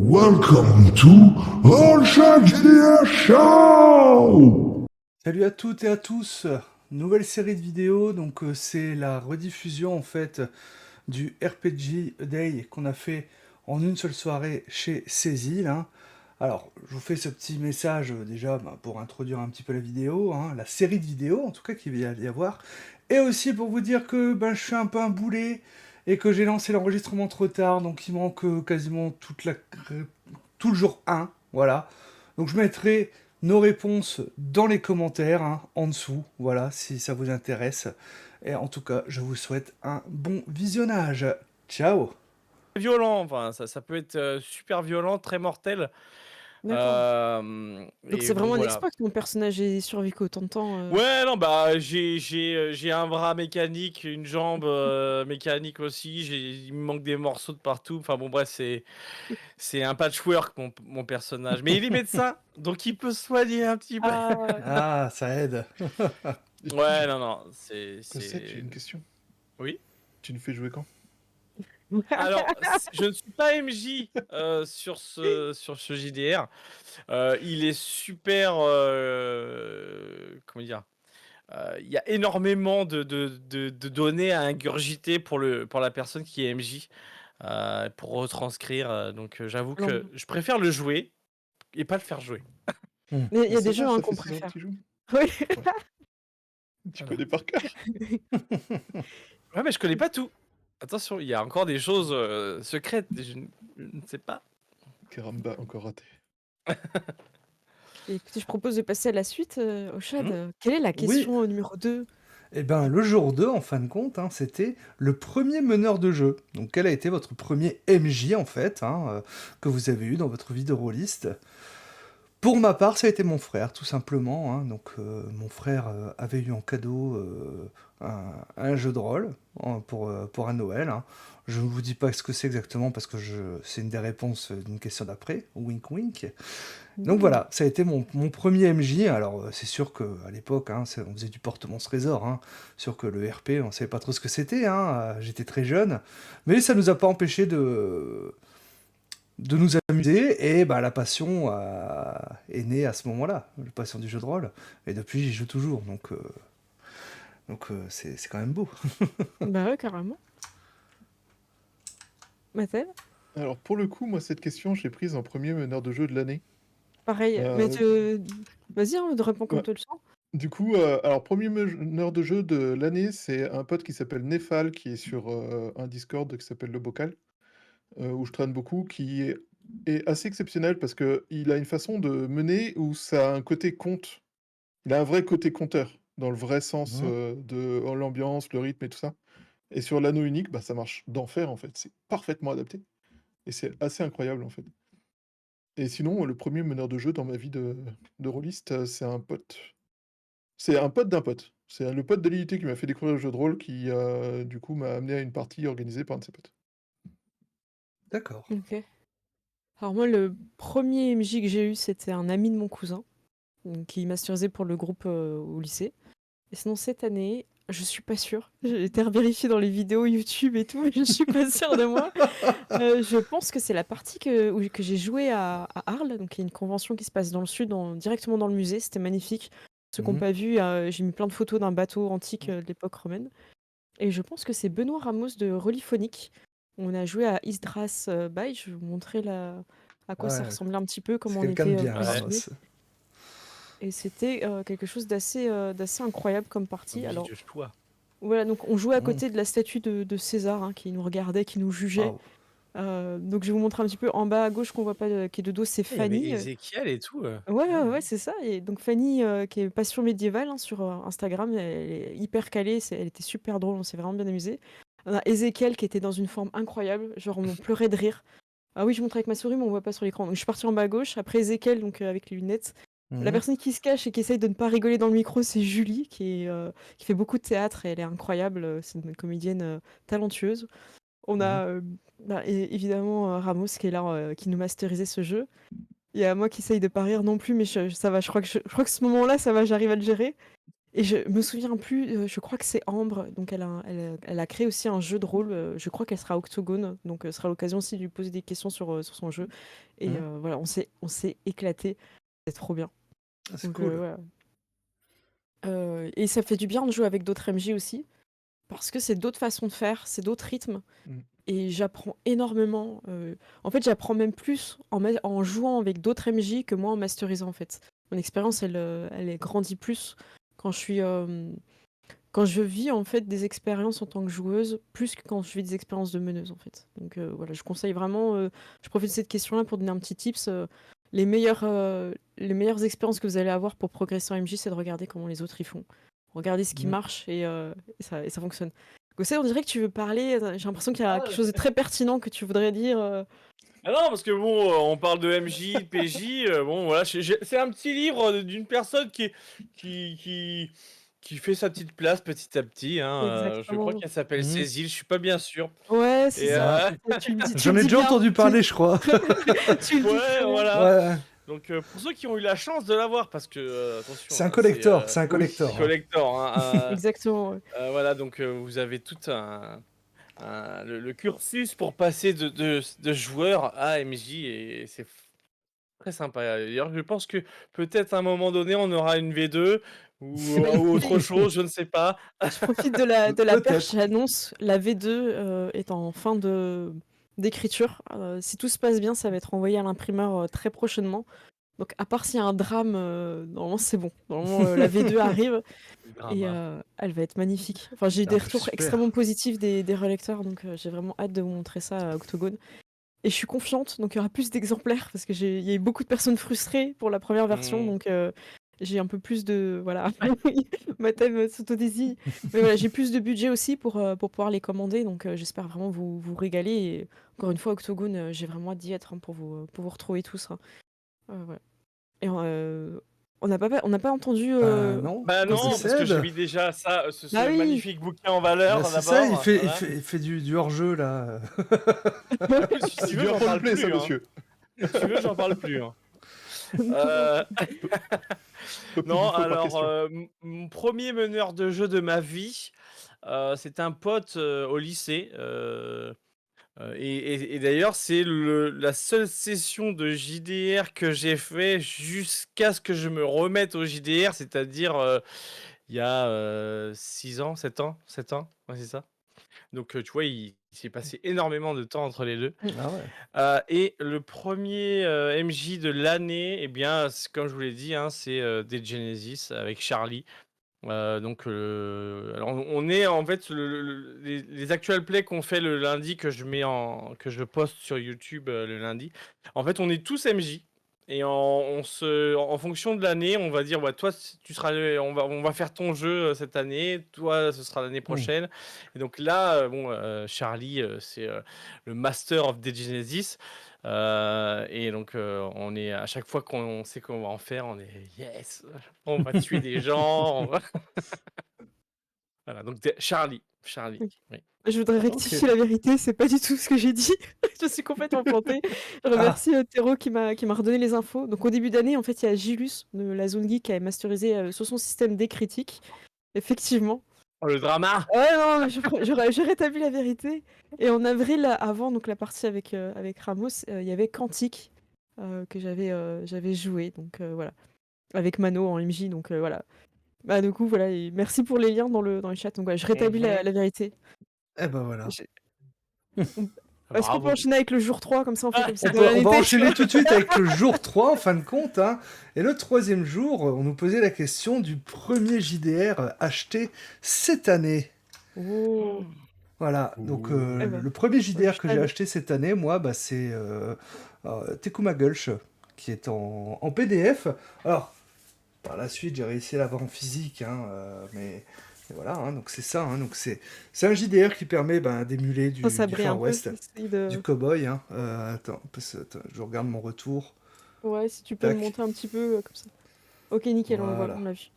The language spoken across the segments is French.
Welcome to All Shark GDR Show! Salut à toutes et à tous, nouvelle série de vidéos, donc c'est la rediffusion en fait du RPG Day qu'on a fait en une seule soirée chez Césil, hein. Alors, je vous fais ce petit message déjà pour introduire un petit peu la vidéo, hein, la série de vidéos en tout cas qu'il va y avoir, et aussi pour vous dire que je suis un peu un boulet et que j'ai lancé l'enregistrement trop tard, donc il manque quasiment tout le jour 1, voilà. Donc je mettrai nos réponses dans les commentaires, hein, en dessous, voilà, si ça vous intéresse. Et en tout cas, je vous souhaite un bon visionnage. Ciao! Violent, enfin ça peut être, super violent, très mortel. D'accord. Donc Et c'est bon vraiment un voilà. exploit que ton personnage ait survécu autant de temps. Ouais, non, bah, j'ai un bras mécanique, une jambe, mécanique aussi, il me manque des morceaux de partout. Enfin bon bref, c'est un patchwork mon personnage. Mais il est médecin, donc il peut se soigner un petit peu. Ah! Ah, ça aide. Ouais, non, non, Cosette, j'ai c'est une question. oui? Tu nous fais jouer quand? Alors, je ne suis pas MJ, sur ce JDR. Il est super, comment dire? Il y a énormément de données à ingurgiter pour la personne qui est MJ, pour retranscrire, donc j'avoue Alors que je préfère le jouer et pas le faire jouer. mais il y a Ça des va, jeux, hein, ça qu'on fait 6 ans que préfère. tu joues? Oui. Tu Voilà. connais par cœur? Ouais, mais je connais pas tout. Attention, il y a encore des choses, secrètes et je ne sais pas. Caramba, encore raté. Écoutez, je propose de passer à la suite, Oshad. Mmh. Quelle est la Oui, question numéro 2? et ben le jour 2, en fin de compte, hein, c'était le premier meneur de jeu. Donc quel a été votre premier MJ en fait, hein, que vous avez eu dans votre vie de rôliste? Pour ma part, ça a été mon frère, tout simplement, hein. Donc, mon frère avait eu en cadeau un jeu de rôle pour un Noël, hein. Je ne vous dis pas ce que c'est exactement parce que c'est une des réponses d'une question d'après, wink wink. Donc voilà, ça a été mon premier MJ. Alors, c'est sûr qu'à l'époque, hein, on faisait du porte-monstre trésor, hein. Sûr que le RP, on savait pas trop ce que c'était, hein. J'étais très jeune. Mais ça nous a pas empêché de nous amuser, et la passion est née à ce moment-là, la passion du jeu de rôle, et depuis j'y joue toujours, donc c'est quand même beau. Bah ouais, carrément. Mathilde? Alors, pour le coup, moi, cette question, je l'ai prise en premier meneur de jeu de l'année. Pareil, mais vas-y, hein, réponds comme Ouais. tu le sens. Du coup, alors, premier meneur de jeu de l'année, c'est un pote qui s'appelle Nefal, qui est sur un Discord qui s'appelle Le Bocal, où je traîne beaucoup, est assez exceptionnel parce qu'il a une façon de mener où ça a un côté conte. Il a un vrai côté conteur, dans le vrai sens Mhm. de l'ambiance, le rythme et tout ça. Et sur l'anneau unique, bah, ça marche d'enfer, en fait. C'est parfaitement adapté et c'est assez incroyable, en fait. Et sinon, le premier meneur de jeu dans ma vie de rôliste, c'est un pote. C'est un pote d'un pote. C'est le pote de l'IUT qui m'a fait découvrir le jeu de rôle qui, du coup, m'a amené à une partie organisée par un de ses potes. D'accord. OK. Alors moi, le premier MJ que j'ai eu, c'était un ami de mon cousin, qui masterisait pour le groupe, au lycée. Et sinon, cette année, je suis pas sûre. J'ai été revérifier dans les vidéos YouTube et tout, mais je suis pas sûre de moi. Je pense que c'est la partie que j'ai jouée à Arles, donc il y a une convention qui se passe dans le sud, directement dans le musée. C'était magnifique. Ceux qui n'ont Mhm. pas vu, j'ai mis plein de photos d'un bateau antique de l'époque romaine. Et je pense que c'est Benoît Ramos de Reliphonique. On a joué à Isdras Bay. Je vais vous montrer à quoi ça Ouais, ressemblait un petit peu, c'est comment on quelqu'un de était bien, Ouais. positionnés. Ramos. Et c'était quelque chose d'assez incroyable comme partie. Musique Alors, de choix. voilà, donc on jouait à Mhm. côté de la statue de César, hein, qui nous regardait, qui nous jugeait. Waouh. Donc je vais vous montrer un petit peu en bas à gauche qu'on voit pas, qui est de dos, c'est Il y avait Fanny. Ézéchiel et tout, Ouais, c'est ça. Et donc Fanny, qui est passion médiévale, hein, sur Instagram, elle est hyper calée, elle était super drôle, on s'est vraiment bien amusé. On a Ezekiel qui était dans une forme incroyable, genre on pleurait de rire. Ah oui, je montre avec ma souris, mais on voit pas sur l'écran. Donc je suis partie en bas à gauche. Après Ezekiel, donc avec les lunettes. La Mhm. personne qui se cache et qui essaye de ne pas rigoler dans le micro, c'est Julie, qui fait beaucoup de théâtre et elle est incroyable. C'est une comédienne talentueuse. On Mhm. a évidemment Ramos qui est là, qui nous masterisait ce jeu. Il y a moi qui essaye de pas rire non plus, mais ça va. Je crois que ce moment-là, ça va, j'arrive à le gérer. Et je me souviens plus, je crois que c'est Ambre, donc elle a créé aussi un jeu de rôle, je crois qu'elle sera Octogone, donc ce sera l'occasion aussi de lui poser des questions sur son jeu. Et voilà, on s'est éclaté, c'est trop bien. Ah, c'est Donc cool. voilà. Et ça fait du bien de jouer avec d'autres MJ aussi, parce que c'est d'autres façons de faire, c'est d'autres rythmes, Mm. et j'apprends énormément. En fait, j'apprends même plus en jouant avec d'autres MJ que moi en masterisant, en fait. Mon expérience, elle grandit plus quand quand je vis en fait des expériences en tant que joueuse, plus que quand je vis des expériences de meneuse, en fait. Donc voilà, je conseille vraiment, je profite de cette question-là pour donner un petit tips. Les meilleures expériences que vous allez avoir pour progresser en MJ, c'est de regarder comment les autres y font. Regardez ce qui marche et ça fonctionne. Gossé, on dirait que tu veux parler. J'ai l'impression qu'il y a quelque chose de très pertinent que tu voudrais dire. Ah non, parce que bon, on parle de MJ, de PJ, bon voilà, c'est un petit livre d'une personne qui fait sa petite place petit à petit, hein, je crois Exactement. qu'elle s'appelle Mhm. Cécile, je suis pas bien sûr. Ouais, c'est Et ça. Tu le dis, tu J'en le ai dis déjà bien. entendu parler, je crois. Tu le dis ouais, très bien. voilà. Ouais, Donc pour ceux qui ont eu la chance de l'avoir, parce que attention, c'est un hein, collector, c'est un Oui. collector. hein. collector, hein, Exactement. Ouais. voilà, donc vous avez tout le cursus pour passer de joueur à MJ et c'est très sympa. D'ailleurs, je pense que peut-être à un moment donné, on aura une V2 ou autre chose, je ne sais pas. Je profite de la perche, Peut-être. j'annonce la V2 est en fin d'écriture. Si tout se passe bien, ça va être envoyé à l'imprimeur très prochainement. Donc à part s'il y a un drame, normalement c'est bon. Normalement la V2 arrive et Drama. elle va être magnifique. Enfin, j'ai eu Ah, des bah, retours super. extrêmement positifs des relecteurs, donc j'ai vraiment hâte de vous montrer ça à Octogone. Et je suis confiante, donc il y aura plus d'exemplaires parce que il y a eu beaucoup de personnes frustrées pour la première version, Mm. donc j'ai un peu plus de voilà, ma thème s'autodésie. Mais voilà, j'ai plus de budget aussi pour pouvoir les commander, donc j'espère vraiment vous régaler. Et encore une fois, Octogone, j'ai vraiment hâte d'y être hein, pour vous retrouver tous. Hein. Voilà. Et on n'a pas entendu Non, Bah Ghost non, parce que j'ai Decade. mis déjà ça, Bah ce oui. magnifique bouquin en valeur Bah, c'est ça, d'abord. Voilà. il fait du hors-jeu, là. Écoute, si C'est tu veux, du j'en parle roleplay, ça, plus. Hein. monsieur. Si tu veux, j'en parle plus. Hein. Non. Euh, Pas plus non, d'infos par alors, question. mon premier meneur de jeu de ma vie, c'est un pote au lycée. Et d'ailleurs, c'est la seule session de JDR que j'ai fait jusqu'à ce que je me remette au JDR, c'est-à-dire il y a 6 ans, 7 ans, 7 ans, ouais, c'est ça. Donc tu vois, il s'est passé énormément de temps entre les deux. Ah ouais. Et le premier MJ de l'année, eh bien, comme je vous l'ai dit, hein, c'est Dead Genesis avec Charlie. Donc, alors on est en fait les actual plays qu'on fait le lundi que je poste sur YouTube le lundi. En fait, on est tous MJ et en fonction de l'année, on va dire ouais, toi tu seras on va faire ton jeu cette année, toi ce sera l'année prochaine. Et donc là, bon, Charlie, c'est le Master of the Genesis. Et donc on est à chaque fois qu'on sait qu'on va en faire, on est yes, on va tuer des gens. Voilà, donc Charlie. Charlie, Ok. oui. Je voudrais rectifier la vérité, c'est pas du tout ce que j'ai dit. Je suis complètement plantée. Je remercie Théro qui m'a redonné les infos. Donc au début d'année, en fait, il y a Gilus de la Zone Geek qui a masterisé sur son système des critiques. Effectivement. Oh, le drama! Ouais, non, j'ai rétabli la vérité. Et en avril, avant donc la partie avec Ramos, il y avait Quantique que j'avais joué. Donc voilà. Avec Mano en MJ. Donc voilà. Bah, du coup, voilà. Et merci pour les liens dans le chat. Donc voilà, je rétablis la vérité. Eh ben voilà. Est-ce qu'on peut Bravo. enchaîner avec le jour 3 comme ça on fait comme ça On, dans la on va l'été, tu enchaîner vois. tout de suite avec le jour 3, en fin de compte. Hein. Et le troisième jour, on nous posait la question du premier JDR acheté cette année. Oh. Voilà, donc Eh ben, le premier JDR que j'ai Stan. acheté cette année, moi, bah, c'est Tekuma Gulch, qui est en PDF. Alors, par la suite, j'ai réussi à l'avoir en physique, hein, mais voilà, hein, donc c'est ça. Hein, donc c'est un JDR qui permet d'émuler Ça du brille Far un peu, West, essaye de... du cowboy. Hein. Attends, je regarde mon retour. Ouais, si tu peux le Tac. monter un petit peu, comme ça. Ok, nickel, on le voit, Voilà. on l'a vu.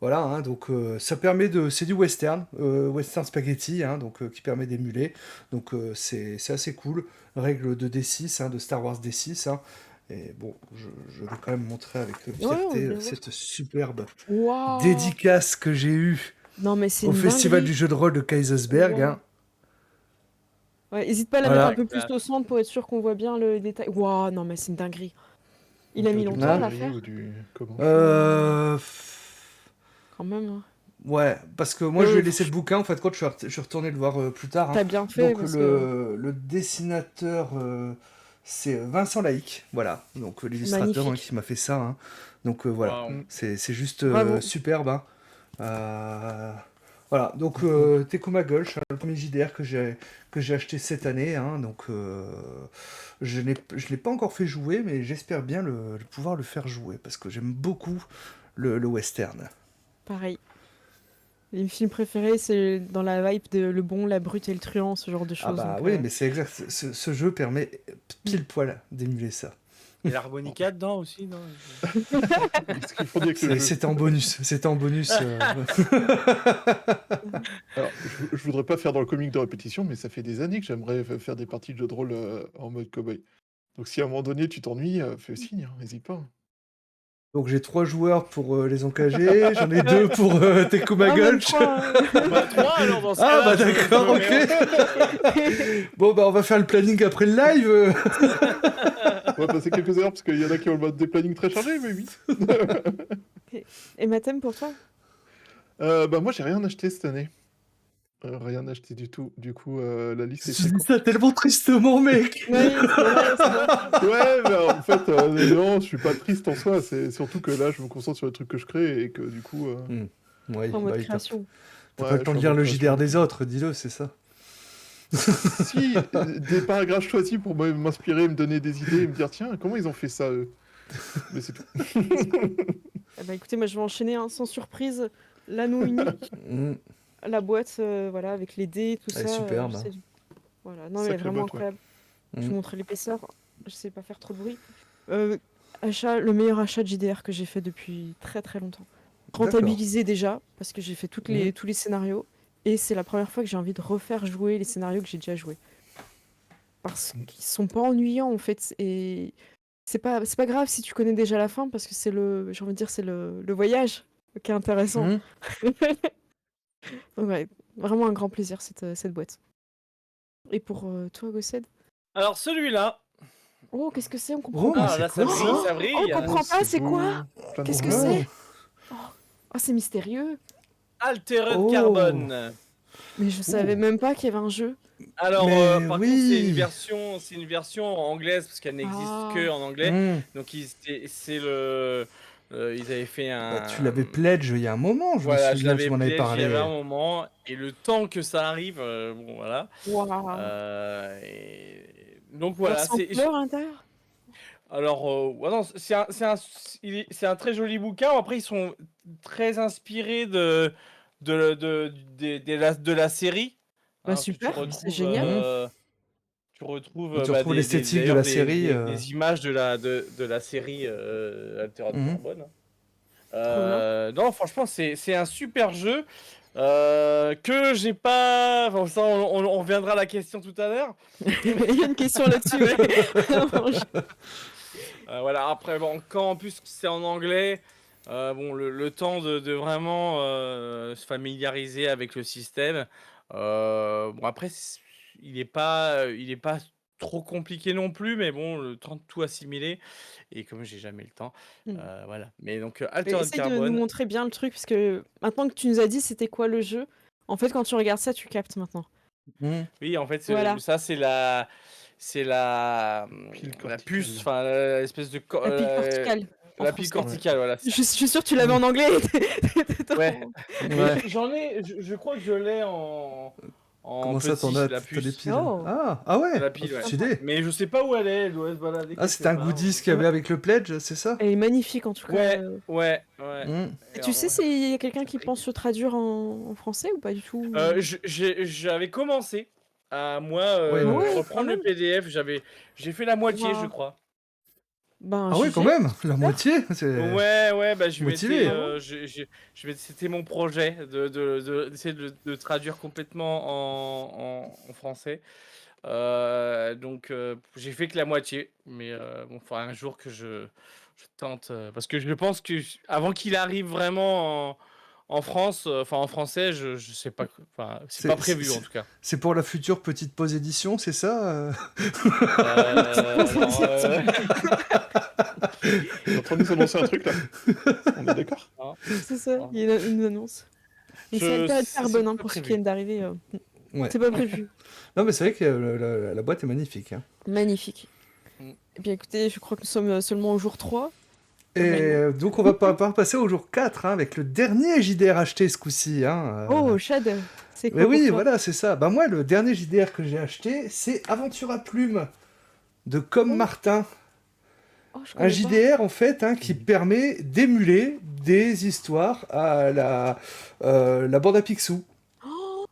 Voilà, hein, donc ça permet de... C'est du western, western spaghetti, hein, donc qui permet d'émuler. Donc c'est assez cool. Règle de D6, hein, de Star Wars D6. Hein. Et bon, je vais quand même montrer avec Ouais, fierté on va voir. cette superbe Waouh! dédicace que j'ai eue Non, mais c'est au une Festival dinguerie. du jeu de rôle de Kaisersberg. Waouh. Hein. Ouais, hésite pas à la mettre Voilà. un peu plus au centre pour être sûr qu'on voit bien le détail. Waouh, non, mais c'est une dinguerie. Il a mis Du longtemps à la Paris faire? ou du... Comment? Euh... Quand même, hein. Ouais, parce que moi je lui ai laissé le Je- bouquin, en fait, quand je suis retourné le voir plus tard. Hein. T'as bien fait Donc parce que le dessinateur, c'est Vincent Laïc, voilà. Donc l'illustrateur hein, magnifique. qui m'a fait ça. Hein. Donc voilà, Waouh. c'est juste Bravo. superbe. Hein. Voilà, donc Tecuma Gulch, hein, le premier JDR que j'ai acheté cette année. Hein, donc je l'ai pas encore fait jouer, mais j'espère bien le pouvoir le faire jouer parce que j'aime beaucoup le western. Pareil. Les films préférés, c'est dans la vibe de Le Bon, la Brute et le Truand, ce genre de Ah choses. bah donc, oui, mais c'est exact. Ce jeu permet pile poil d'émuler ça. Et l'harmonica dedans aussi, non? Ce qu'ils font avec le jeu. C'était en bonus. C'était en bonus. Alors, je voudrais pas faire dans le comique de répétition, mais ça fait des années que j'aimerais faire des parties de jeux de rôle en mode cowboy. Donc si à un moment donné tu t'ennuies, fais signe, hein, n'hésite pas. Donc j'ai 3 joueurs pour les engagés, j'en ai 2 pour Tecuma Ah, même Gulch. 3. Bah, 3 alors dans ce Ah cas-là. bah je- d'accord, je- ok. Bon bah on va faire le planning après le live. On va passer quelques heures parce qu'il y en a qui ont le mode des plannings très chargés, mais oui. Et ma thème pour toi? Bah moi j'ai rien acheté cette année. Rien acheté du tout. Du coup, la liste est Tu très dis courte. ça tellement tristement, mec. Oui, c'est vrai, c'est vrai. Ouais, mais en fait, non, je suis pas triste en soi. C'est surtout que là, je me concentre sur les trucs que je crée et que du coup, Oui, En mode bah, t'as création. pas ouais, le temps je de suis en lire mode le création. JDR des autres, dis-le, c'est ça. Si, des paragraphes choisis pour m'inspirer, me donner des idées et me dire, tiens, comment ils ont fait ça, eux? Mais c'est tout. Eh ben, écoutez, moi je vais enchaîner hein, sans surprise. L'anneau unique, Mm. la boîte, voilà, avec les dés, tout Elle est ça. superbe, je hein. sais- Voilà, non, mais elle est Sacrée vraiment boîte, ouais. incroyable. Je Mm. vous montrer l'épaisseur. Je sais pas faire trop de bruit. Achat, le meilleur achat de JDR que j'ai fait depuis très très longtemps. D'accord. Rentabilisé déjà, parce que j'ai fait tous Mhm. les scénarios. Et c'est la première fois que j'ai envie de refaire jouer les scénarios que j'ai déjà joués. Parce qu'ils sont pas ennuyants en fait. Et c'est pas grave si tu connais déjà la fin, parce que j'ai envie de dire, c'est le voyage qui est intéressant. Mm. Donc ouais, vraiment un grand plaisir cette boîte. Et pour toi, Gossed? Alors celui-là. Oh, qu'est-ce que c'est? On comprend Oh, pas. mais Ah c'est là, ça quoi brille, ça ça brille. Oh, on comprend pas, c'est quoi? Plein de Qu'est-ce que mots. c'est? Oh, c'est mystérieux. Altered Oh. Carbon. Mais je savais même pas qu'il y avait un jeu. Alors, Mais par oui. contre, c'est une version anglaise parce qu'elle n'existe Ah. que en anglais. Mm. Donc, c'est le. Ils avaient fait un. Bah, tu l'avais pledge il y a un moment, je Voilà, me je souviens, l'avais tu m'en avais pledge il y avait un parlé. moment. Et le temps que ça arrive, bon, voilà. Waouh. Donc, voilà. Version fleur à l'intérieur? Alors, ouais, non, c'est un très joli bouquin. Après, ils sont très inspirés de la série. Bah, Parce que super, c'est retrouves, génial. tu retrouves Tu retrouves l'esthétique de d'ailleurs la série. des images de la série Altered Mhm. Carbon. bien. Non, franchement, c'est un super jeu que j'ai pas. Enfin, ça, on reviendra à la question tout à l'heure. Il y a une question là-dessus. Ouais. Voilà, après, bon, quand en plus c'est en anglais, bon, le temps de vraiment se familiariser avec le système. Bon, après, il est pas trop compliqué non plus, mais bon, le temps de tout assimiler. Et comme j'ai jamais le temps, Mm. voilà. Mais donc, Mais Altered essaye de nous Carbon. montrer bien le truc, parce que maintenant que tu nous as dit c'était quoi le jeu, en fait, quand tu regardes ça, tu captes maintenant. Mm. Oui, en fait, Voilà. ça, c'est la Pile la corticale. puce, enfin, l'espèce de. La pile corticale. en La pile français. corticale, voilà. Je suis sûre que tu l'avais en anglais. Ouais. Ouais. J'en ai, je crois que je l'ai en Comment ça, petit, t'en as la t'as des puce. piles? Oh. Ah ouais, La pile, ouais. stylé. Mais je sais pas où elle est, elle doit se balader Ah, quelque c'était un part. goodies qu'il y avait avec le pledge, c'est ça? Elle est magnifique en tout cas. Ouais, ouais. Mm. Et tu sais s'il y a quelqu'un qui pense se traduire en français ou pas du tout? J'avais commencé à moi Ouais, donc. Ouais, quand reprendre le même. PDF, j'ai fait la moitié, je Waouh. crois. Ben, Ah ouais, j'y quand vais. même, la moitié. C'est Ouais, bah je motivé. m'étais, c'était mon projet d'essayer de traduire complètement en français. Donc j'ai fait que la moitié, mais bon, faudra un jour que je tente, parce que je pense que avant qu'il arrive vraiment en France, enfin en français, je sais pas, enfin c'est pas prévu en tout cas. C'est pour la future petite pause édition, c'est ça Alors, T'es en train de nous annoncer un truc là? On est d'accord? non, C'est ça, non. il y a une annonce. Mais c'est une période C'est carbone, hein, pas pour ceux qui prévu. viennent d'arriver. Ouais. C'est pas prévu. Non, mais c'est vrai que la boîte est magnifique. Hein. Magnifique. Mm. Eh bien écoutez, je crois que nous sommes seulement au jour 3. Et donc, on va pas passer au jour 4 hein, avec le dernier JDR acheté ce coup-ci. Hein, Oh, Chad, c'est quoi Mais pour oui, toi? voilà, c'est ça. Bah, moi, le dernier JDR que j'ai acheté, c'est Aventure à Plume de Comme Oh. Martin. Oh, je Un connais pas. JDR, en fait, hein, qui permet d'émuler des histoires à la bande à Picsou. Oh,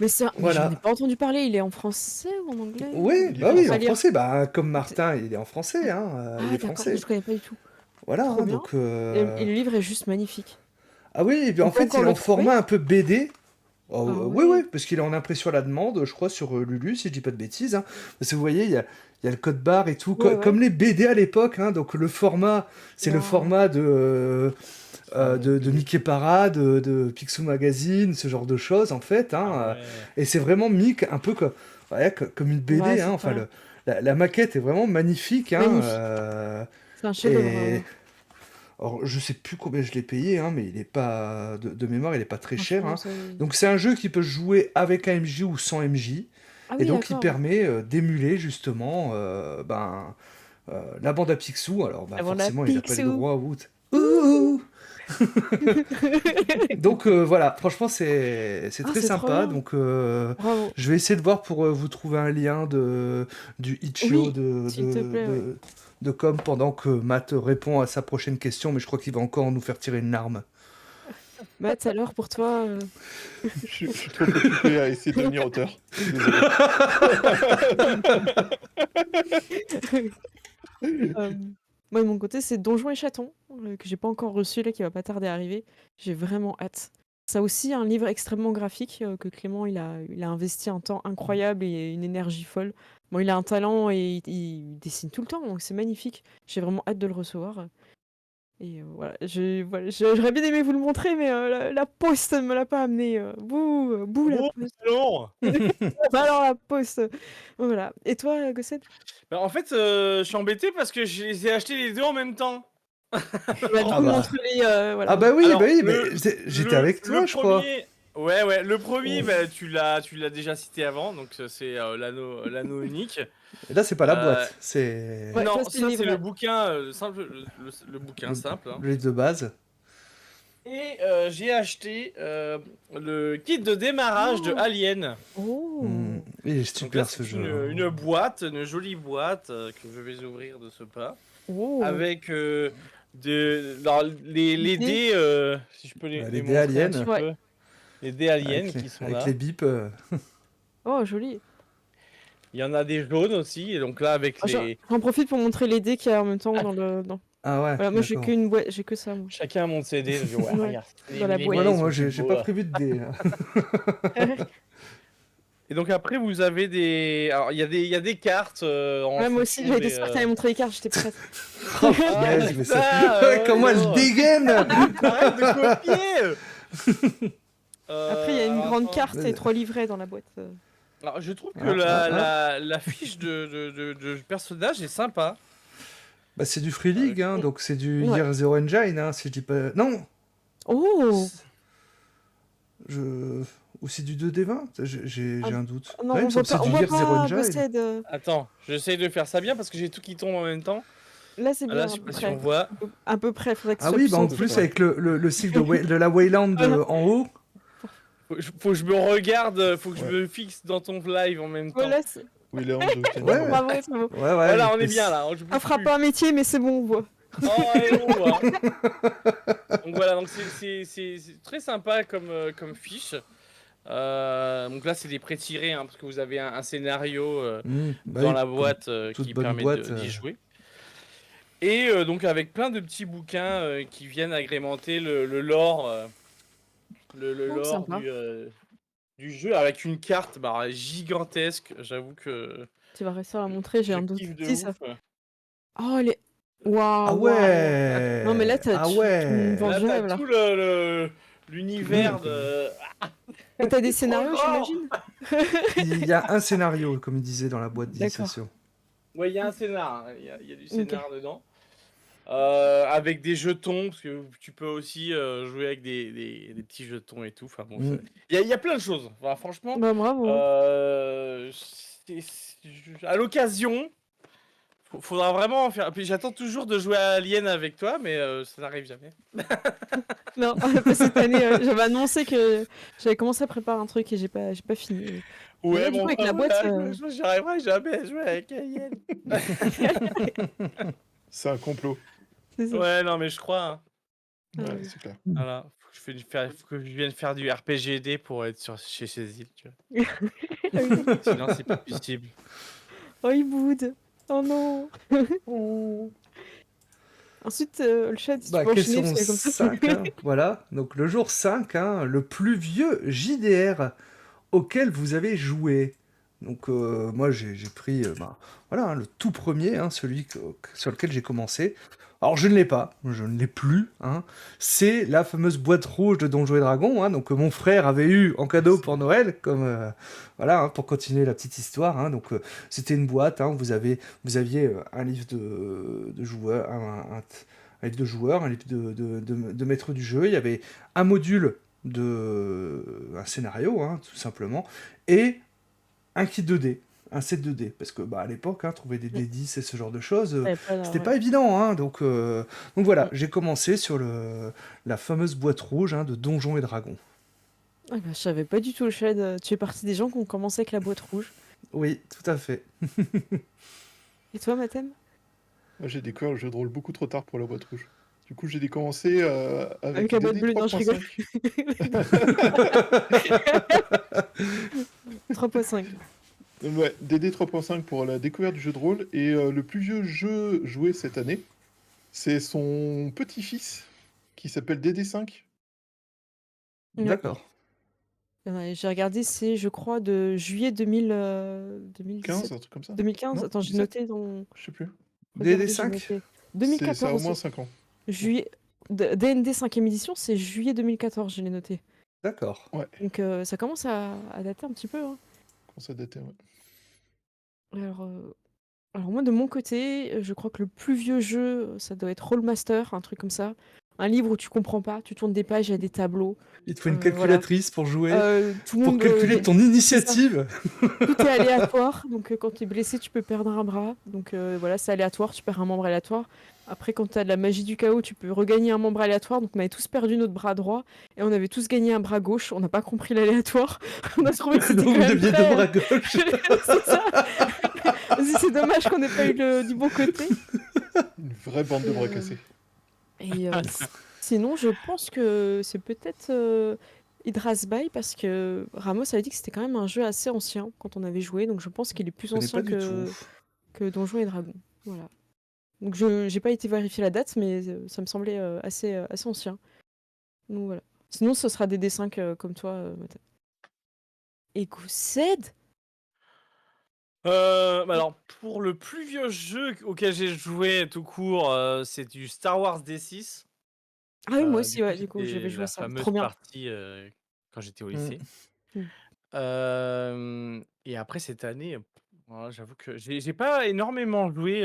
mais ça, mais Voilà. j'en ai pas entendu parler. Il est en français ou en anglais? Oui, Il est bah oui, français. en français. Bah, Comme Martin, il est en français. Hein, il Ah, est d'accord, français. je connais pas du tout. Voilà, Trop hein, bien. donc... Et le livre est juste magnifique. Ah oui, et bien, On en peut fait, encore il est le en format un peu BD. Oh, Ah oui, ouais. oui, parce qu'il est en impression à la demande, je crois, sur Lulu, si je dis pas de bêtises. Hein. Parce que vous voyez, il y a le code barre et tout, Ouais, ouais. comme les BD à l'époque. Hein, donc le format, c'est le Wow. format de Mickey Parade, de Picsou Magazine, ce genre de choses, en fait. Hein, Ah ouais. et c'est vraiment Mick, un peu comme, ouais, comme une BD. Ouais, hein, c'est enfin, ça. la maquette est vraiment magnifique. Hein, Magnifique. C'est un chef-d'œuvre, et... vraiment. Alors, je sais plus combien je l'ai payé, hein, mais il est pas de mémoire, il est pas très cher. Franchement, Hein. ça- Donc c'est un jeu qui peut se jouer avec un MJ ou sans MJ, Ah et oui, donc il d'accord. permet d'émuler justement la bande à Picsou. Alors bah, La bande à forcément, il n'a pas les Picsou. droits. Ouh. Donc voilà, franchement c'est Ah, très c'est trop sympa. bien. Donc Bravo. je vais essayer de voir pour vous trouver un lien du Itch.io Oui, s'il te plaît, ouais. de com pendant que Matt répond à sa prochaine question, mais je crois qu'il va encore nous faire tirer une larme. Matt, alors pour toi, Je suis trop occupé à essayer de devenir auteur. Désolé. euh, moi de mon côté, c'est Donjons et Chatons, que j'ai pas encore reçu là, qui va pas tarder à arriver. J'ai vraiment hâte. Ça aussi, un livre extrêmement graphique que Clément il a investi un temps incroyable et une énergie folle. Bon, il a un talent et il dessine tout le temps, donc c'est magnifique. J'ai vraiment hâte de le recevoir. Et voilà, j'aurais bien aimé vous le montrer, mais la poste ne me l'a pas amené. Bouh, la Bon, poste. alors Bah alors la poste. Voilà. Et toi, Gossette? bah, en fait, je suis embêté parce que je les ai achetés les deux en même temps. Bah, du Ah coup, bah. montre-les. Voilà. Ah bah oui, Alors, mais le, j'étais avec toi, le je crois. premier, ouais, le premier, Oh. bah, tu l'as déjà cité avant, donc c'est l'anneau unique. Et là, c'est pas la Euh, boîte, c'est Ouais, non, toi, c'est le ça c'est livre. le bouquin simple, le bouquin le, simple. Hein. le livre de base. Et j'ai acheté le kit de démarrage de Oh. Alien. Oh. Il est Donc là, super ce c'est jeu. une boîte, une jolie boîte que je vais ouvrir de ce pas, Oh. avec alors, les dés, si je peux Bah, les les dés montrer un aliens. petit Ouais. peu. Les dés aliens qui sont Avec là. les bips. Oh, joli. Il y en a des jaunes aussi, et donc là avec Ah, les. j'en profite pour montrer les dés qu'il y a en même temps dans le. Ah ouais, Voilà, moi j'ai d'accord. qu'une boîte, j'ai que ça, moi. Chacun monte ses dés. Je dis, ouais, Ouais, regarde, dans la les boîte. Moi miens, non, ils moi sont plus j'ai beaux, pas là. prévu de dés. Et donc après vous avez des. Alors il y a des cartes en Ouais, moi aussi, fonction j'étais des, sûre que t'allais montrer les cartes, j'étais prête. Oh, Ah, punaise, mais ça... putain, Ouais, comment elle oh. dégaine. Arrête de copier. Après, il y a une Alors, grande attends. carte et 3 livrets dans la boîte. Alors, je trouve que Ah, la fiche de personnage est sympa. Bah c'est du Free League, hein, donc c'est du Ouais. Year Zero Engine, hein, si je dis pas... Non, Oh. ou c'est du 2D20. J'ai Ah, un doute. Non, Ouais, il on me voit semble que c'est pas, on du voit Year Zero pas, Engine. Gossed. Attends, j'essaye de faire ça bien parce que j'ai tout qui tombe en même temps. Là, c'est Ah, bien, là, à je sais peu pas si on près. voit. À peu près, faudrait que ce Ah soit oui, plus bah en en dessous. plus avec le cycle de la Wayland Voilà. en haut. Faut que je me regarde, faut que je Ouais. me fixe dans ton live en même temps. Voilà, c'est... Oui, Léon de Kenny, Ouais. ouais. Bravo, c'est bon. Ouais, ouais. Voilà, on mais est bien là. Je Ça bouge fera plus. pas un métier, mais c'est bon, on voit. Oh, allez, on voit. Donc voilà, donc c'est très sympa comme fiche. Donc là, c'est des pré-tirés, hein, parce que vous avez un scénario bah dans oui, la comme boîte toute qui bonne permet boîte, d'y jouer. Et donc avec plein de petits bouquins qui viennent agrémenter le lore, le Oh, lore sympa. du, du jeu avec une carte gigantesque. J'avoue que Tu vas réussir à la montrer, j'ai je un doute. kiffe de Si, ça. ouf. Oh, les. Ah Waouh, waouh. Non, mais là, ouais! Ah tu me vends Là, du t'as rêve, là. tout l'univers de. Et t'as des C'est trop scénarios, grand. j'imagine? Il y a un scénario, comme il disait dans la boîte D'accord. d'initiation. Ouais, il y a un scénar, hein, il y a du Ok. scénar dedans. Avec des jetons, parce que tu peux aussi jouer avec des petits jetons et tout. Enfin bon, Mm. il y a plein de choses. Enfin, franchement, Bah, bravo. à l'occasion, faudra vraiment en faire. Puis j'attends toujours de jouer à Alien avec toi, mais ça n'arrive jamais. Non, pas cette année. J'avais annoncé que j'avais commencé à préparer un truc et j'ai pas fini. Mais là, Ouais, du coup, bon, avec la boîte. j'y arriverai jamais à jouer avec Alien. C'est un complot. C'est ça. Ouais, non, mais je crois. Hein. Ah Ouais, ouais. c'est clair. Voilà, faut que je vienne faire du RPGD pour être chez ces îles, tu vois. Ah oui. Sinon, c'est pas possible. Oh, il boude. Oh non. Ensuite, le chat, si tu Bah, peux enchaîner, question parce que comme ça. 5, hein, voilà. Donc le jour 5, hein, le plus vieux JDR auquel vous avez joué. Donc moi j'ai pris voilà, hein, le tout premier, hein, celui sur lequel j'ai commencé. Alors je ne l'ai pas, je ne l'ai plus. Hein. C'est la fameuse boîte rouge de Donjons et Dragons, hein, donc mon frère avait eu en cadeau pour Noël, comme voilà, hein, pour continuer la petite histoire. Hein. Donc c'était une boîte, hein, vous aviez un livre de joueurs, un livre de joueurs, un livre de maître du jeu. Il y avait un module un scénario, hein, tout simplement, et un kit 2D, un set 2D, parce que à l'époque, hein, trouver des D10 et ce genre de choses, c'était pas évident, hein, donc voilà, j'ai commencé sur la fameuse boîte rouge, hein, de Donjons et Dragons. Ah bah, je savais pas du tout le Shed. Tu es partie des gens qui ont commencé avec la boîte rouge. Oui, tout à fait. Et toi, Mathem? Moi, j'ai découvert le jeu de rôle beaucoup trop tard pour la boîte rouge. Du coup, j'ai commencé avec Avec la boîte bleue, non, je rigole. 3.5. Ouais, DD 3.5 pour la découverte du jeu de rôle. Et le plus vieux jeu joué cette année, c'est son petit-fils qui s'appelle DD5. Ouais. D'accord. J'ai regardé, c'est, je crois, de juillet 2017. 15, un truc comme ça. 2015. Non, Attends, j'ai 17? noté dans. Je sais plus. Regardez, j'ai DD5 noté. Ça a 2014. au moins 5 ans. Juillet. DND 5e édition, c'est juillet 2014, je l'ai noté. D'accord. Ouais, Donc ça commence à dater un petit peu. Hein. quand ça datait, ouais. Alors moi, de mon côté, je crois que le plus vieux jeu, ça doit être Rollmaster, un truc comme ça. Un livre où tu comprends pas, tu tournes des pages, il y a des tableaux. Il te faut une Voilà. calculatrice pour jouer, Tout le pour monde, calculer ton initiative. tout est aléatoire. Donc quand tu es blessé, tu peux perdre un bras. Donc voilà, c'est aléatoire, tu perds un membre aléatoire. Après, quand tu as de la magie du chaos, tu peux regagner un membre aléatoire. Donc on avait tous perdu notre bras droit et on avait tous gagné un bras gauche. On n'a pas compris l'aléatoire. On a trouvé que c'était Donc quand vous même deviez très... de bras gauche. C'est ça. C'est dommage qu'on n'ait pas eu du bon côté. Une vraie bande de bras cassés. Et sinon, je pense que c'est peut-être Hydra's Bay parce que Ramos avait dit que c'était quand même un jeu assez ancien quand on avait joué. Donc je pense qu'il est plus Je connais ancien pas du tout. que Donjons et Dragons. Voilà. Donc je j'ai pas été vérifier la date, mais ça me semblait assez ancien. Donc voilà. Sinon, ce sera des D5 comme toi, Mathieu. Et Goused? Alors, pour le plus vieux jeu auquel j'ai joué tout court, c'est du Star Wars D6. Ah oui, moi Du aussi, coup, ouais, du coup, c'était j'avais joué à la ça. fameuse Trop bien. partie quand j'étais au lycée. Et après cette année, voilà, j'avoue que j'ai pas énormément joué,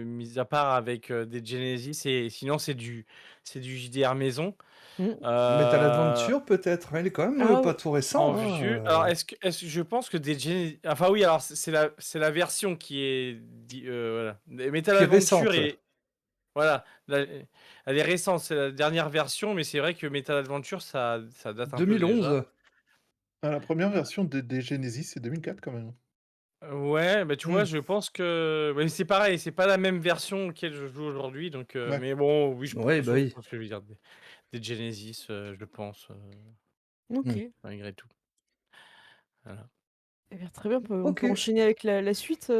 mis à part avec des Genesis, et sinon c'est du JDR maison. Mm. Metal Euh, Adventure peut-être, hein, il est quand même Ah pas oui. tout récent. En hein, vieux. Alors, est-ce que je pense que des Genesis. Enfin, oui, alors c'est la version qui est. Voilà. Metal Qui est Adventure récente. et. Voilà. Elle est récente, c'est la dernière version, mais c'est vrai que Metal Adventure, ça date un peu déjà. 2011. Ah, la première version des Genesis, c'est 2004 quand même. Ouais, bah tu vois, Mm. je pense que. Mais c'est pareil, c'est pas la même version auquel je joue aujourd'hui, donc. Ouais. Mais bon, oui, je Ouais, pense, bah oui. que je vais dire des Genesis, je pense, Ok. malgré tout. Voilà. Eh bien, très bien, on Ok. peut enchaîner avec la suite.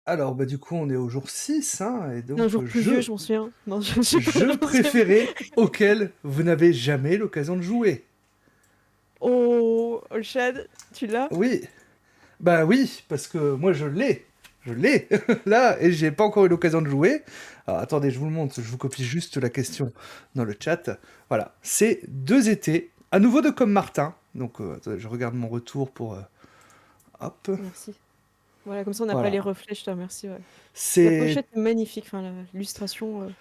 Alors, bah du coup, on est au jour 6, hein, et donc Un jour plus vieux, je m'en souviens. Non, je sais pas, je jeu m'en souviens. préféré auquel vous n'avez jamais l'occasion de jouer. Oh, Olshad, tu l'as? Oui, bah oui, parce que moi je l'ai. Je l'ai là et j'ai pas encore eu l'occasion de jouer. Alors attendez, je vous le montre, je vous copie juste la question dans le chat. Voilà, c'est deux étés, à nouveau de Comme Martin. Donc attendez, je regarde mon retour pour hop. Merci. Voilà, comme ça on n'a pas Voilà, les reflets, je te remercie. Ouais. La c'est pochette est magnifique, enfin l'illustration.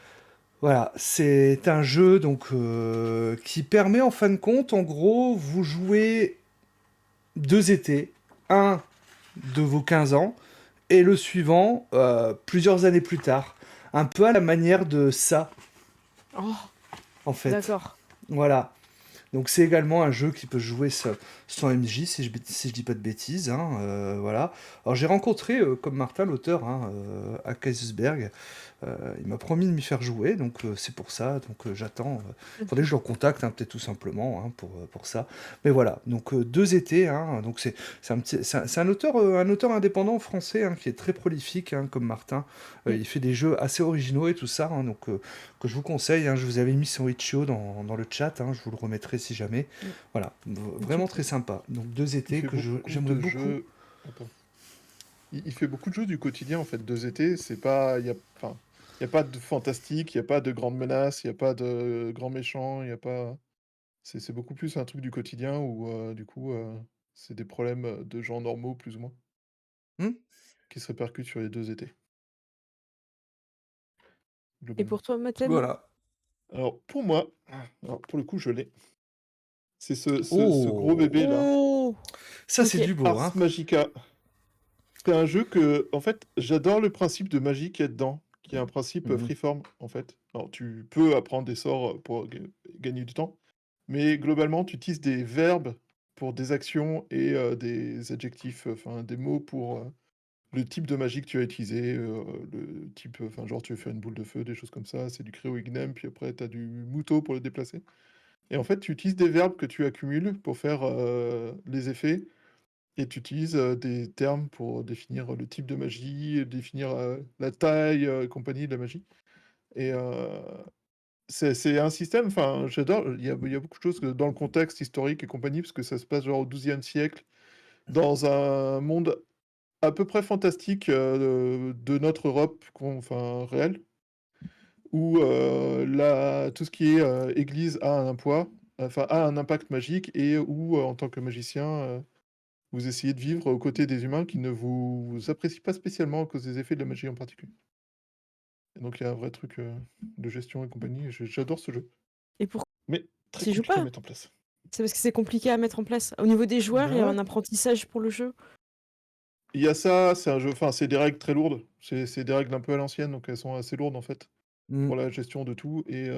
voilà, c'est un jeu donc qui permet en fin de compte, en gros, vous jouez deux étés, un de vos 15 ans et le suivant plusieurs années plus tard. Un peu à la manière de ça, Oh, en fait. d'accord. Voilà. Donc c'est également un jeu qui peut se jouer sans MJ, si je dis pas de bêtises. Hein, voilà. Alors j'ai rencontré, comme Martin, l'auteur, hein, à Kaisersberg. Il m'a promis de m'y faire jouer, donc c'est pour ça. Donc j'attends. Faudrait que je le contacte, hein, peut-être tout simplement, hein, pour ça. Mais voilà. Donc deux étés. Hein, donc c'est un auteur indépendant français, hein, qui est très prolifique, hein, comme Martin. Mm. Il fait des jeux assez originaux et tout ça. Hein, donc que je vous conseille. Hein, je vous avais mis son itch.io dans le chat. Hein, je vous le remettrai si jamais. Mm. Voilà, Ok. vraiment très sympa. Donc deux Il étés fait que beaucoup j'aimerais de beaucoup. jeux. Attends. Il fait beaucoup de jeux du quotidien en fait. 2 étés, c'est pas, enfin, il y a pas de fantastique, il y a pas de grandes menaces, il y a pas de grands méchants, il y a pas. C'est beaucoup plus un truc du quotidien où du coup c'est des problèmes de gens normaux plus ou moins Hmm. qui se répercutent sur les 2 étés Et globalement. pour toi, Mathen? Voilà. Alors pour moi, alors pour le coup je l'ai. C'est ce gros Oh, bébé là, Oh, ça c'est ok. du beau, Ars hein. Magica. C'est un jeu que, en fait, j'adore le principe de magie qu'il y a dedans, qui est un principe Mhm. freeform, en fait. Alors, tu peux apprendre des sorts pour gagner du temps, mais globalement, tu utilises des verbes pour des actions et des adjectifs, enfin des mots pour le type de magie que tu as utilisé, le type, enfin genre tu veux faire une boule de feu, des choses comme ça, c'est du cryo-ignem, puis après tu as du muto pour le déplacer. Et en fait, tu utilises des verbes que tu accumules pour faire les effets et tu utilises, des termes pour définir le type de magie, définir, la taille, et compagnie de la magie et c'est un système, enfin, j'adore. Il y a beaucoup de choses que dans le contexte historique et compagnie, parce que ça se passe genre au XIIe siècle, dans un monde à peu près fantastique, de notre Europe enfin réelle, où, la tout ce qui est, église a un poids, enfin a un impact magique et où, en tant que magicien, vous essayez de vivre aux côtés des humains qui ne vous apprécient pas spécialement à cause des effets de la magie en particulier. Et donc il y a un vrai truc, de gestion et compagnie et j'adore ce jeu, Et pourquoi mais très tu y joues compliqué à pas? mettre en place. C'est parce que c'est compliqué à mettre en place. Au niveau des joueurs, il Ben y a ouais, un apprentissage pour le jeu. il y a ça, c'est un jeu enfin, c'est des règles très lourdes. C'est des règles un peu à l'ancienne, donc elles sont assez lourdes, en fait, Hmm. pour la gestion de tout et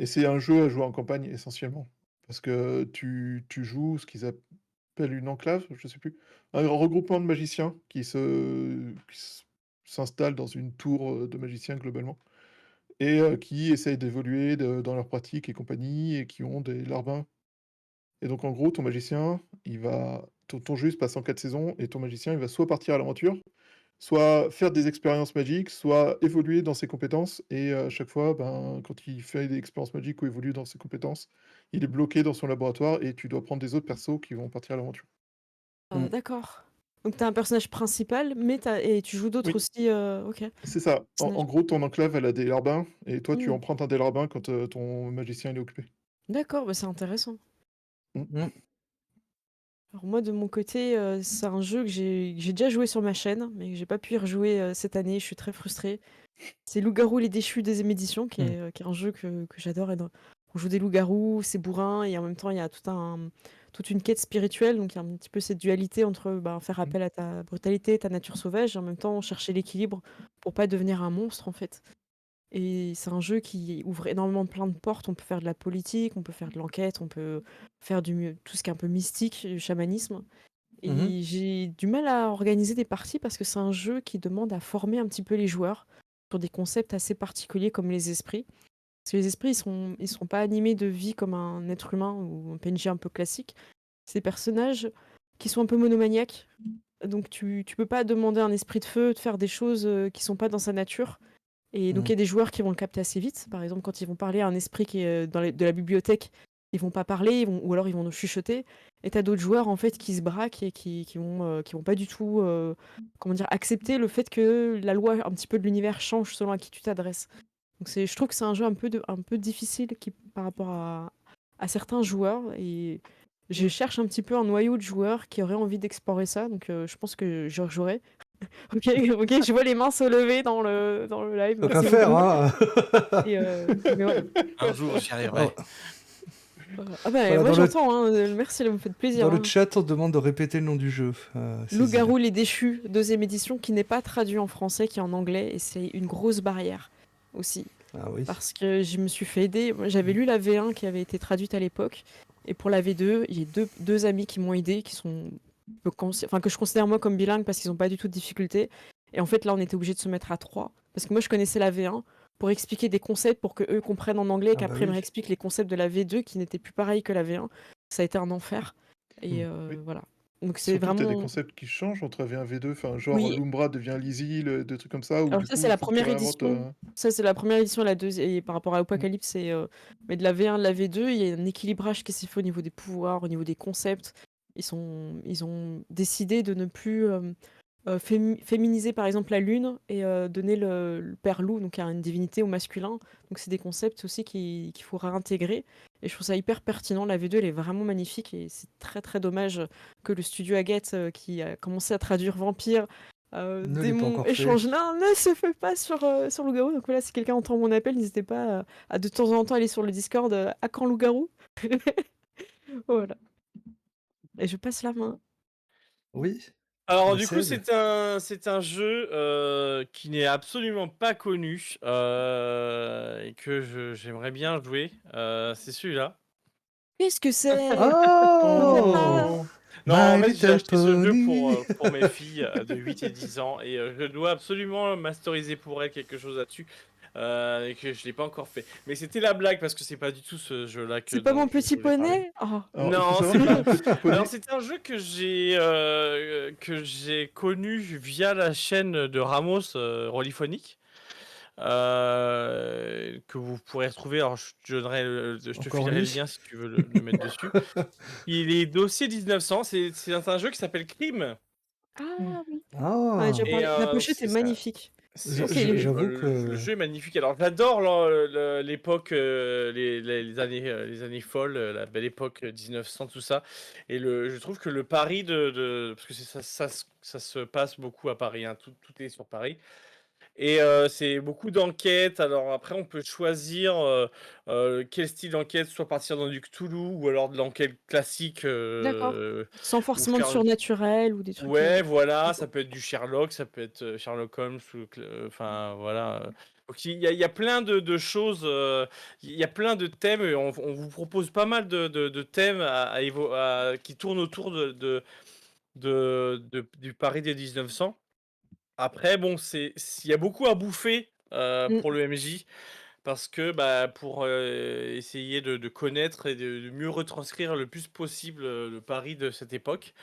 c'est un jeu à jouer en campagne essentiellement. Parce que tu joues ce qu'ils appellent une enclave, je sais plus, un regroupement de magiciens qui s'installent dans une tour, de magiciens globalement et qui essayent d'évoluer dans leur pratique et compagnie et qui ont des larbins. Et donc en gros, ton magicien, ton jeu se passe en 4 saisons et ton magicien, il va soit partir à l'aventure, soit faire des expériences magiques, soit évoluer dans ses compétences et à chaque fois, ben, quand il fait des expériences magiques ou évolue dans ses compétences, il est bloqué dans son laboratoire et tu dois prendre des autres persos qui vont partir à l'aventure. Hmm. D'accord. Donc t'as un personnage principal, mais et tu joues d'autres Oui, aussi. Ok. c'est ça. En Personnages. gros, ton enclave, elle a des larbins et toi, tu Hmm. empruntes un des larbins quand, ton magicien, il est occupé. D'accord, bah c'est intéressant. Mmh. Hmm. Alors moi de mon côté, c'est un jeu que j'ai déjà joué sur ma chaîne, mais que j'ai pas pu y rejouer cette année. Je suis très frustrée. C'est Loup-garou les déchus des éditions, Hmm. qui est un jeu que j'adore. On joue des loups-garous, c'est bourrin, et en même temps il y a toute une quête spirituelle. Donc il y a un petit peu cette dualité entre faire Mmh. appel à ta brutalité, ta nature sauvage, et en même temps chercher l'équilibre pour pas devenir un monstre en fait. Et c'est un jeu qui ouvre énormément plein de portes. On peut faire de la politique, on peut faire de l'enquête, on peut faire tout ce qui est un peu mystique, du chamanisme. Mhm. Et j'ai du mal à organiser des parties parce que c'est un jeu qui demande à former un petit peu les joueurs sur des concepts assez particuliers comme les esprits. Parce que les esprits, ils sont pas animés de vie comme un être humain ou un PNJ un peu classique. C'est des personnages qui sont un peu monomaniaques. Donc tu peux pas demander à un esprit de feu de faire des choses qui sont pas dans sa nature. Et donc, il y Hmm. a des joueurs qui vont le capter assez vite. Par exemple, quand ils vont parler à un esprit qui est de la bibliothèque, ils vont pas parler, ou alors ils vont nous chuchoter. Et t'as d'autres joueurs en fait qui se braquent et qui vont pas du tout comment dire, accepter le fait que la loi un petit peu de l'univers change selon à qui tu t'adresses. Donc je trouve que c'est un jeu un peu difficile par rapport à certains joueurs. Et je cherche un petit peu un noyau de joueurs qui auraient envie d'explorer ça. Donc je pense que je rejouerai. Ok, ok, je vois les mains se lever dans le live. Tant qu'à Merci faire, beaucoup. hein. Mais voilà. Un jour, j'y arriverai. Ah bah, Voilà, moi dans le- j'entends, hein. Merci, là, vous me faites plaisir. Dans le Hein. chat, on te demande de répéter le nom du jeu. Loup-garou les déchus, deuxième édition, qui n'est pas traduit en français, qui est en anglais, et c'est une grosse barrière aussi. Ah oui. Parce que je me suis fait aider. Moi, j'avais lu la V1 qui avait été traduite à l'époque, et pour la V2, il y a deux amis qui m'ont aidé, qui sont que je considère moi comme bilingues parce qu'ils n'ont pas du tout de difficulté. Et en fait, là, on était obligé de se mettre à 3. Parce que moi, je connaissais la V1 pour expliquer des concepts pour que eux comprennent en anglais et Ah bah qu'après ils me oui. réexpliquent les concepts de la V2 qui n'étaient plus pareils que la V1. Ça a été un enfer. Et Oui. voilà. Donc c'est Surtout que t'as des vraiment. concepts qui changent entre V1 et V2, enfin genre Oui. l'Umbra devient Lizzie, des trucs comme ça, ou Alors du ça, coup c'est il la faut que tu première réinventes. édition. Ça, c'est la première édition, la deuxième. Et par rapport à Apocalypse, c'est. Mais de la V1, de la V2, il y a un équilibrage qui s'est fait au niveau des pouvoirs, au niveau des concepts. Ils ont décidé de ne plus féminiser par exemple la lune et donner le père loup, donc à une divinité au masculin. Donc c'est des concepts aussi qu'il faut réintégrer. Et je trouve ça hyper pertinent. La V2, elle est vraiment magnifique et c'est très très dommage que le studio Agathe qui a commencé à traduire vampire, Ne l'ai pas démon, encore fait. échange nain, ne se fait pas sur Loup-garou. Donc voilà, si quelqu'un entend mon appel, n'hésitez pas à de temps en temps aller sur le Discord à quand Loup-garou. Voilà. Et je passe la main. Oui. Alors Le du coup, 16. c'est un jeu qui n'est absolument pas connu et que j'aimerais bien jouer. C'est celui-là. Qu'est-ce que c'est? Oh Non, en My fait, j'ai Little acheté ce jeu Pony. pour mes filles de 8 et 10 ans et je dois absolument masteriser pour elles quelque chose là-dessus et que je l'ai pas encore fait. Mais c'était la blague parce que c'est pas du tout ce jeu-là C'est pas dont mon je petit voulais parler. poney? Oh. Alors, il faut Non, savoir c'est que pas. le petit poney, Alors c'est un jeu que j'ai connu via la chaîne de Ramos Rolliphonique. Que vous pourrez retrouver. Alors je te donnerai je te Encore filerai le lui. lien si tu veux le mettre dessus. Il est dossier 1900, c'est un jeu qui s'appelle Crime. Ah oui. On a Ah déjà Et parlé. La donc pochette est c'est ça. magnifique. Ok. J'avoue Le que jeu est magnifique. Alors j'adore l'époque, les années folles, la belle époque 1900, tout ça. Et je trouve que le Paris parce que ça se passe beaucoup à Paris, hein, tout est sur Paris. Et c'est beaucoup d'enquêtes. Alors après, on peut choisir quel style d'enquête, soit partir dans du Cthulhu ou alors de l'enquête classique D'accord. Sans ou forcément de faire. surnaturel ou des trucs. Ouais, voilà, ça D'accord. peut être du Sherlock, ça peut être Sherlock Holmes, enfin voilà. Donc il y a plein de choses, il y a plein de thèmes. Et on vous propose pas mal de thèmes qui tournent autour du Paris des 1900. Après, bon, il y a beaucoup à bouffer Mm. pour le MJ parce que bah, pour essayer de connaître et de mieux retranscrire le plus possible le Paris de cette époque.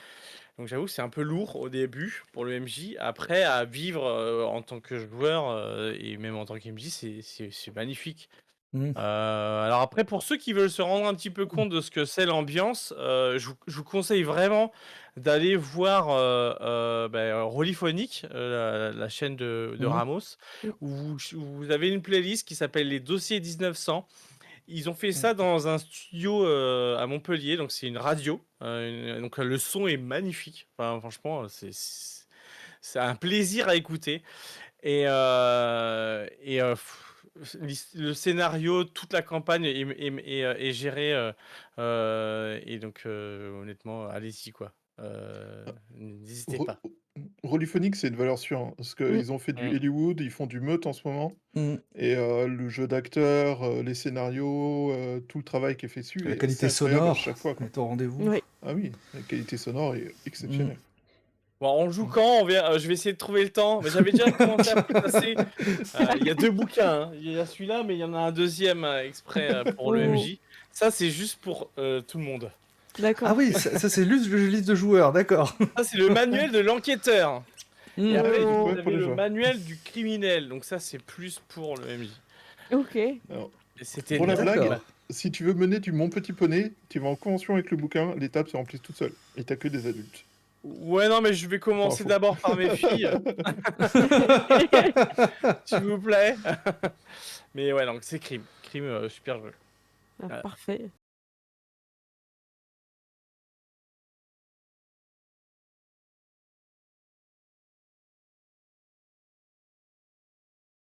Donc j'avoue que c'est un peu lourd au début pour le MJ. Après, à vivre en tant que joueur et même en tant qu'MJ, c'est magnifique. Hmm. Alors après, pour ceux qui veulent se rendre un petit peu compte de ce que c'est l'ambiance, je vous conseille vraiment d'aller voir Rolliphonique, la chaîne de Mhm. Ramos, où vous avez une playlist qui s'appelle Les Dossiers 1900. Ils ont fait ça dans un studio à Montpellier, donc c'est une radio. Donc le son est magnifique. Enfin, franchement, c'est un plaisir à écouter. Le scénario, toute la campagne est gérée. Et donc, honnêtement, allez-y, quoi. N'hésitez Ro- pas. Rolliphonic, c'est une valeur sûre, hein, parce Mm. qu'ils ont fait du Mm. Hollywood, ils font du Meute en ce moment, Hmm. et le jeu d'acteur, les scénarios, tout le travail qui est fait dessus La est qualité assez incroyable à sonore chaque fois, quoi. est au rendez-vous. Oui. Ah oui, la qualité sonore est exceptionnelle. Bon, on joue quand? Je vais essayer de trouver le temps. Mais j'avais déjà commencé à passer. Il y a 2 bouquins, hein. Il y a celui-là, mais il y en a un deuxième exprès pour le Oh. MJ. Ça, c'est juste pour tout le monde. D'accord. Ah oui, ça c'est juste le liste de joueurs, d'accord. Ça, c'est le manuel de l'enquêteur. Et Hmm. après, du coup, vous ouais, avez pour les le joueurs. manuel du criminel. Donc ça, c'est plus pour le MJ. Ok. Alors, Et c'était pour la nul. blague, D'accord. si tu veux mener du Mon Petit Poney, tu vas en convention avec le bouquin, les tables se remplissent toutes seules. Et t'as que des adultes. Ouais, non, mais je vais commencer info. d'abord par mes filles, s'il vous plaît. Mais ouais, donc c'est Crime. Crime, super jeu. Ah, parfait.